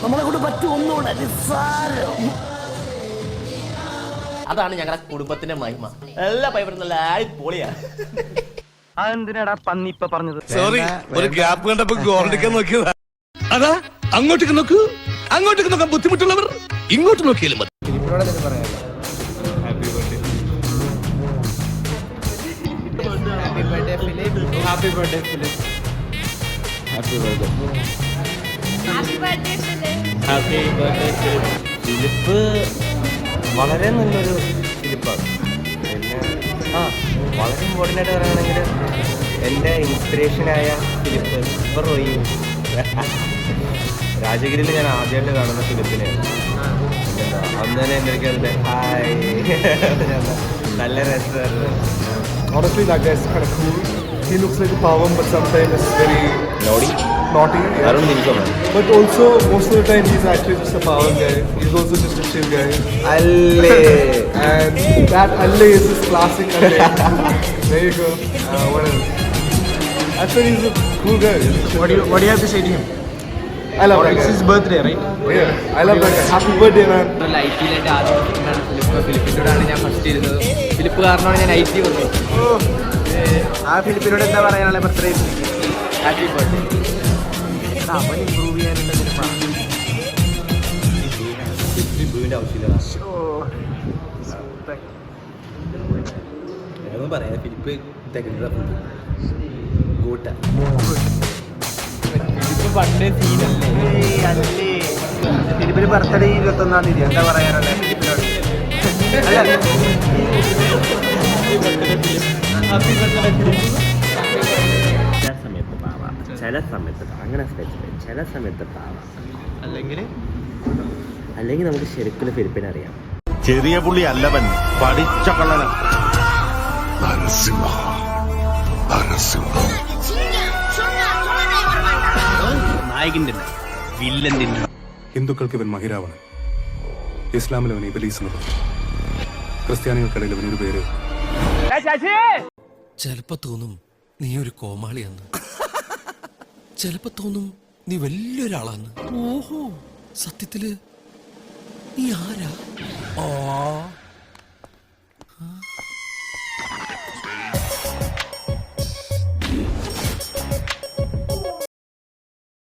നമ്മളെ കൊണ്ട് പറ്റുമൊന്നുകൂടെ നിസ്സാരം. അതാണ് ഞങ്ങളുടെ കുടുംബത്തിന്റെ മഹിമ. എല്ലാ പൈപ്പറും നല്ല പൊളിയാ. അതെന്തിനാടാ പന്നി ഇപ്പൊ പറഞ്ഞത്? സോറി, ഒരു ഗ്യാപ്പ് കണ്ടപ്പോ ഗോൾഡിക്കാൻ നോക്കിയതാ. അതാ അങ്ങോട്ടേക്ക് നോക്കൂ, അങ്ങോട്ടേക്ക് നോക്കാൻ ബുദ്ധിമുട്ടുള്ളവർ ഇങ്ങോട്ട് നോക്കിയാലും മതി. ഫിലിപ്പ് വളരെ നല്ലൊരു ഫിലിപ്പാണ്. പിന്നെ വളരെ ഇമ്പോർട്ടൻ്റ് ആയിട്ട് പറയുകയാണെങ്കിൽ എൻ്റെ ഇൻസ്പിറേഷനായ ഫിലിപ്പ് സൂപ്പർ റോയി. രാജഗിരിയിൽ ഞാൻ ആദ്യമായിട്ട് കാണുന്ന ഫിലിപ്പിനെയാണ്. അന്ന് തന്നെ എൻ്റെ അടുത്ത് ഹായ് നല്ല രസമായിരുന്നു. Honestly, that guy is kind of cool. He looks like a power, but sometimes it's very naughty. Yeah. I don't think so, man. But also, most of the time, he's actually just a power guy. He's also just a chill guy. Alle. And that Alle is his classic Alle. There you go. What else? Actually, he's a cool guy. What do you have to say to him? I love that guy. It's his birthday, right? Yeah, I love that guy. Happy birthday, man. ലൈറ്റിലായിട്ട് ആദ്യം ഫിലിപ്പിനോടാണ് ഞാൻ first ഇരുന്നത്. Philip കാരണമാണ് ഞാൻ I T വന്നത്. ആ ഫിലിപ്പിനോട് എന്താ പറയാനുള്ള birthday? Happy birthday. അവൻ ഇമ്പ്രൂവ് ചെയ്യാനുള്ള ഇമ്പ്രൂവിൻ്റെ ആവശ്യമില്ല. ഞാനൊന്നും പറയാം, ഫിലിപ്പ് ഗോട്ട. ഫിലിപ്പ് പണ്ടേ സീനല്ലേ. ഫിലിപ്പിന് ബർത്ത്ഡേ 21-ാം തീയതി. എന്താ പറയാനുള്ള ഫിലിപ്പിനോട്? ചില സമയത്ത് പാവ, ചില സമയത്ത് അങ്ങനെ ചില സമയത്ത് പാവ, അല്ലെങ്കിൽ നമുക്ക് ശരിക്കും ഫിലിപ്പിനെ അറിയാം. ചെറിയ പുള്ളി അല്ലവൻ, പഠിച്ച കള്ളന. നായകന്റെ വില്ലന്റെ. ഹിന്ദുക്കൾക്ക് ഇവൻ മഹിരാവണൻ, ഇസ്ലാമിൽ അവൻ ഇബലീസ് എന്ന് പറയും, ക്രിസ്ത്യാനികൾക്കിടയിൽ അവനൊരു പേര്. ചിലപ്പോ തോന്നും നീ ഒരു കോമാളിയാന്ന്, ചിലപ്പോ തോന്നും നീ വലിയൊരാളാന്ന്. ഓഹോ, സത്യത്തില് നീ ആരാ?